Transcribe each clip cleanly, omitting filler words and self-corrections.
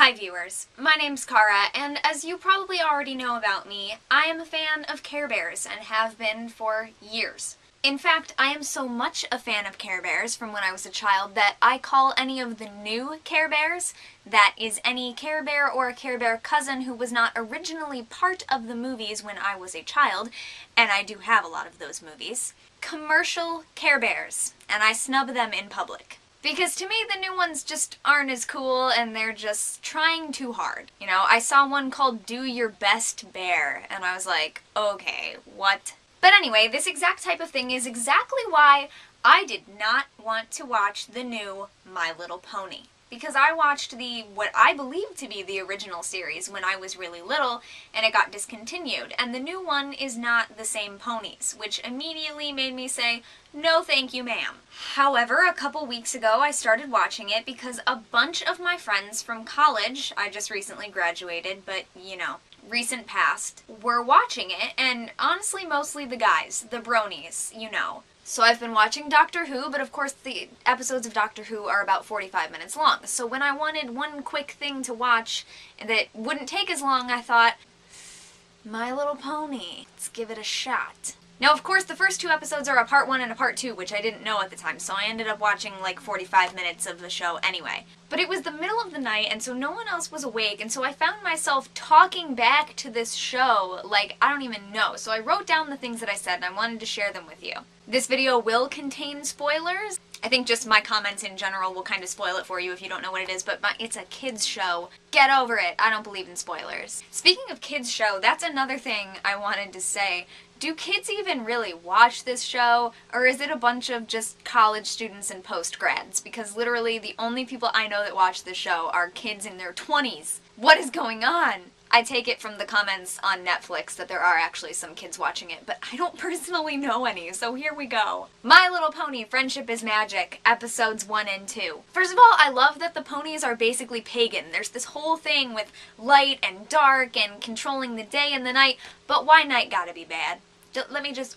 Hi viewers, my name's Cara, and as you probably already know about me, I am a fan of Care Bears and have been for years. In fact, I am so much a fan of Care Bears from when I was a child that I call any of the new Care Bears, that is any Care Bear or a Care Bear cousin who was not originally part of the movies when I was a child, and I do have a lot of those movies, commercial Care Bears, and I snub them in public. Because to me, the new ones just aren't as cool, and they're just trying too hard. You know, I saw one called Do Your Best Bear, and I was like, okay, what? But anyway, this exact type of thing is exactly why I did not want to watch the new My Little Pony. Because I watched what I believe to be the original series when I was really little, and it got discontinued. And the new one is not the same ponies, which immediately made me say, no thank you ma'am. However, a couple weeks ago I started watching it because a bunch of my friends from college, I just recently graduated, but you know, recent past, were watching it, and honestly mostly the guys, the bronies, you know. So I've been watching Doctor Who, but of course the episodes of Doctor Who are about 45 minutes long. So when I wanted one quick thing to watch that wouldn't take as long, I thought, My Little Pony, let's give it a shot. Now of course the first two episodes are a part 1 and a part 2, which I didn't know at the time, so I ended up watching like 45 minutes of the show anyway. But it was the middle of the night, and so no one else was awake, and so I found myself talking back to this show like I don't even know. So I wrote down the things that I said and I wanted to share them with you. This video will contain spoilers. I think just my comments in general will kind of spoil it for you if you don't know what it is, but it's a kids show. Get over it. I don't believe in spoilers. Speaking of kids show, that's another thing I wanted to say. Do kids even really watch this show, or is it a bunch of just college students and post-grads? Because literally the only people I know that watch this show are kids in their 20s. What is going on? I take it from the comments on Netflix that there are actually some kids watching it, but I don't personally know any, so here we go. My Little Pony, Friendship is Magic, episodes 1 and 2. First of all, I love that the ponies are basically pagan. There's this whole thing with light and dark and controlling the day and the night, but why night gotta be bad?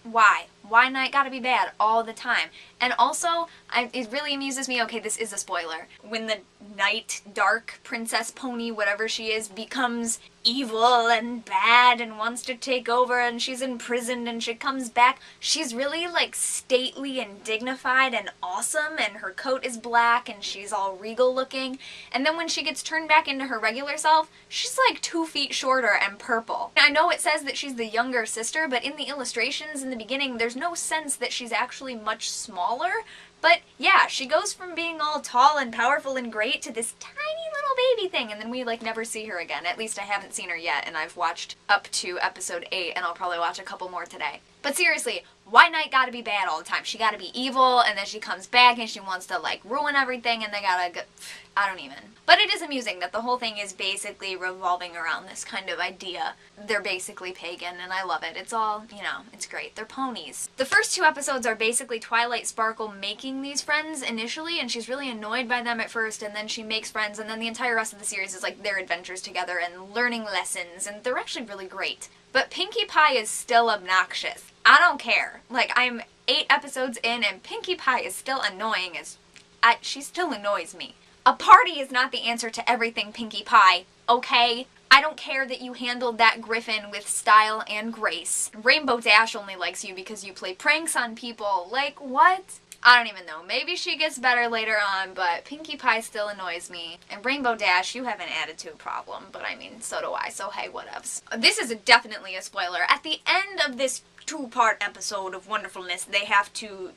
Why? Why night gotta be bad all the time? And also, it really amuses me, okay, this is a spoiler, when the night dark princess pony, whatever she is, becomes evil and bad and wants to take over and she's imprisoned and she comes back, she's really like stately and dignified and awesome, and her coat is black and she's all regal looking, and then when she gets turned back into her regular self, she's like 2 feet shorter and purple. I know it says that she's the younger sister, but in the illustrations in the beginning there's no sense that she's actually much smaller. But yeah, she goes from being all tall and powerful and great to this tiny little baby thing, and then we like never see her again. At least I haven't seen her yet, and I've watched up to episode 8, and I'll probably watch a couple more today. But seriously, why night gotta be bad all the time? She gotta be evil, and then she comes back and she wants to like ruin everything, and they gotta go, I don't even. But it is amusing that the whole thing is basically revolving around this kind of idea. They're basically pagan, and I love it. It's all, you know, it's great. They're ponies. The first 2 episodes are basically Twilight Sparkle making these friends initially, and she's really annoyed by them at first, and then she makes friends, and then the entire rest of the series is like their adventures together and learning lessons, and they're actually really great. But Pinkie Pie is still obnoxious. I don't care. Like, I'm 8 episodes in, and Pinkie Pie is still annoying she still annoys me. A party is not the answer to everything, Pinkie Pie, okay? I don't care that you handled that griffin with style and grace. Rainbow Dash only likes you because you play pranks on people. Like, what? I don't even know. Maybe she gets better later on, but Pinkie Pie still annoys me. And Rainbow Dash, you have an attitude problem, but I mean, so do I, so hey, whatevs. This is definitely a spoiler. At the end of this 2-part episode of wonderfulness, they have to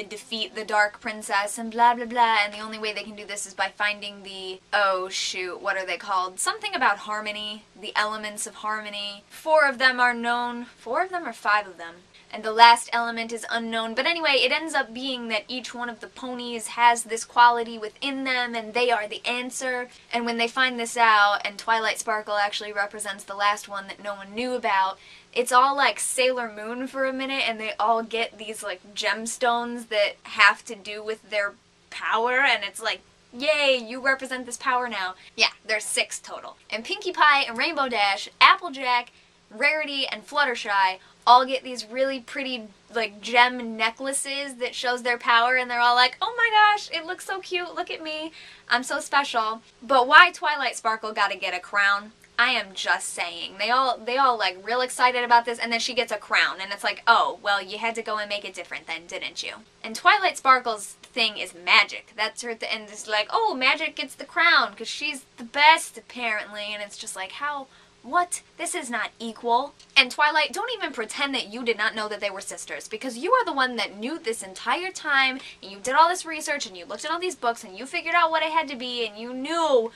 defeat the Dark Princess and blah blah blah, and the only way they can do this is by finding the, oh shoot, what are they called? Something about harmony, the elements of harmony. 4 of them are known, 4 of them or 5 of them, and the last element is unknown. But anyway, it ends up being that each one of the ponies has this quality within them, and they are the answer. And when they find this out, and Twilight Sparkle actually represents the last one that no one knew about, it's all like Sailor Moon for a minute, and they all get these like gemstones that have to do with their power, and it's like, yay, you represent this power now. Yeah, there's 6 total. And Pinkie Pie and Rainbow Dash, Applejack, Rarity, and Fluttershy all get these really pretty like gem necklaces that shows their power, and they're all like, oh my gosh, it looks so cute, look at me, I'm so special. But why Twilight Sparkle gotta get a crown? I am just saying. They all like real excited about this, and then she gets a crown, and it's like, oh, well, you had to go and make it different then, didn't you? And Twilight Sparkle's thing is magic. That's her and it's like, oh, magic gets the crown, because she's the best, apparently, and it's just like, how? What? This is not equal. And Twilight, don't even pretend that you did not know that they were sisters, because you are the one that knew this entire time, and you did all this research, and you looked at all these books, and you figured out what it had to be, and you knew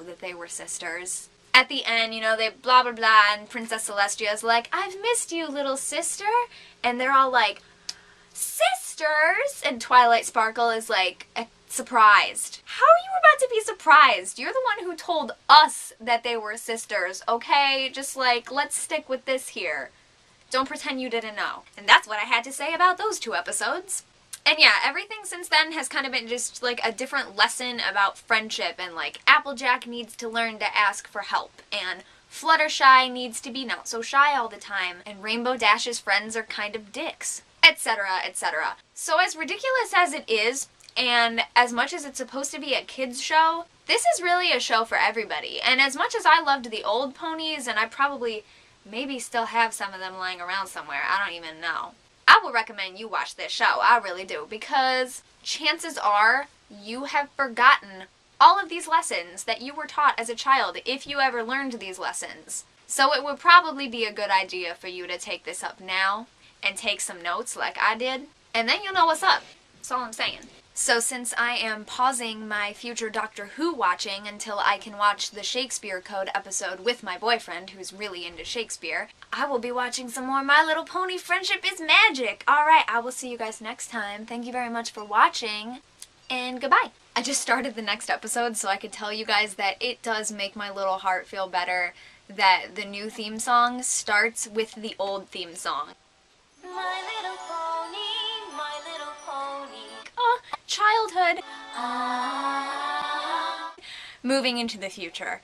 that they were sisters. At the end, you know, they blah blah blah, and Princess Celestia is like, I've missed you, little sister. And they're all like, sisters? And Twilight Sparkle is like, surprised. How are you about to be surprised? You're the one who told us that they were sisters, okay? Just like, let's stick with this here. Don't pretend you didn't know. And that's what I had to say about those 2 episodes. And yeah, everything since then has kind of been just like a different lesson about friendship, and like Applejack needs to learn to ask for help, and Fluttershy needs to be not so shy all the time, and Rainbow Dash's friends are kind of dicks, etc., etc. So as ridiculous as it is, and as much as it's supposed to be a kids show, this is really a show for everybody. And as much as I loved the old ponies, and I probably maybe still have some of them lying around somewhere, I don't even know, I will recommend you watch this show. I really do, because chances are you have forgotten all of these lessons that you were taught as a child, if you ever learned these lessons. So it would probably be a good idea for you to take this up now and take some notes like I did, and then you'll know what's up. That's all I'm saying. So since I am pausing my future Doctor Who watching until I can watch the Shakespeare Code episode with my boyfriend, who's really into Shakespeare, I will be watching some more My Little Pony Friendship is Magic. Alright, I will see you guys next time. Thank you very much for watching, and goodbye. I just started the next episode so I could tell you guys that it does make my little heart feel better that the new theme song starts with the old theme song. My little pony, my little pony. Oh, childhood. Moving into the future.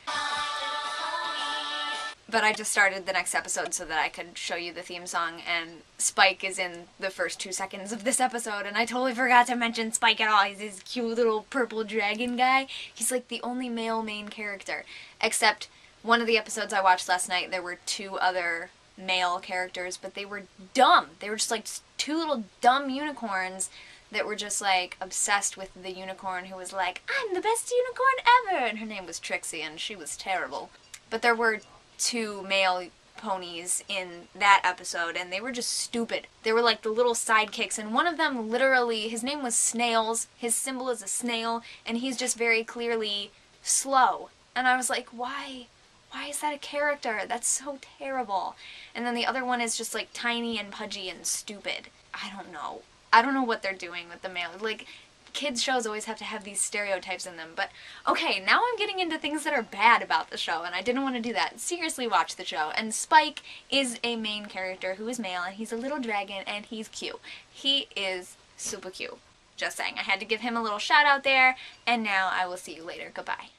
But I just started the next episode so that I could show you the theme song, and Spike is in the first 2 seconds of this episode, and I totally forgot to mention Spike at all. He's this cute little purple dragon guy. He's like the only male main character, except one of the episodes I watched last night, there were 2 other male characters, but they were dumb. They were just like 2 little dumb unicorns that were just like obsessed with the unicorn who was like, I'm the best unicorn ever, and her name was Trixie, and she was terrible. But there were 2 male ponies in that episode, and they were just stupid. They were like the little sidekicks, and one of them literally, his name was Snails, his symbol is a snail, and he's just very clearly slow. And I was like, why is that a character? That's so terrible. And then the other one is just like tiny and pudgy and stupid. I don't know what they're doing with the male. Like, kids shows always have to have these stereotypes in them. But okay, now I'm getting into things that are bad about the show, and I didn't want to do that. Seriously, watch the show. And Spike is a main character who is male, and he's a little dragon, and he's cute. He is super cute. Just saying. I had to give him a little shout out there, and now I will see you later. Goodbye.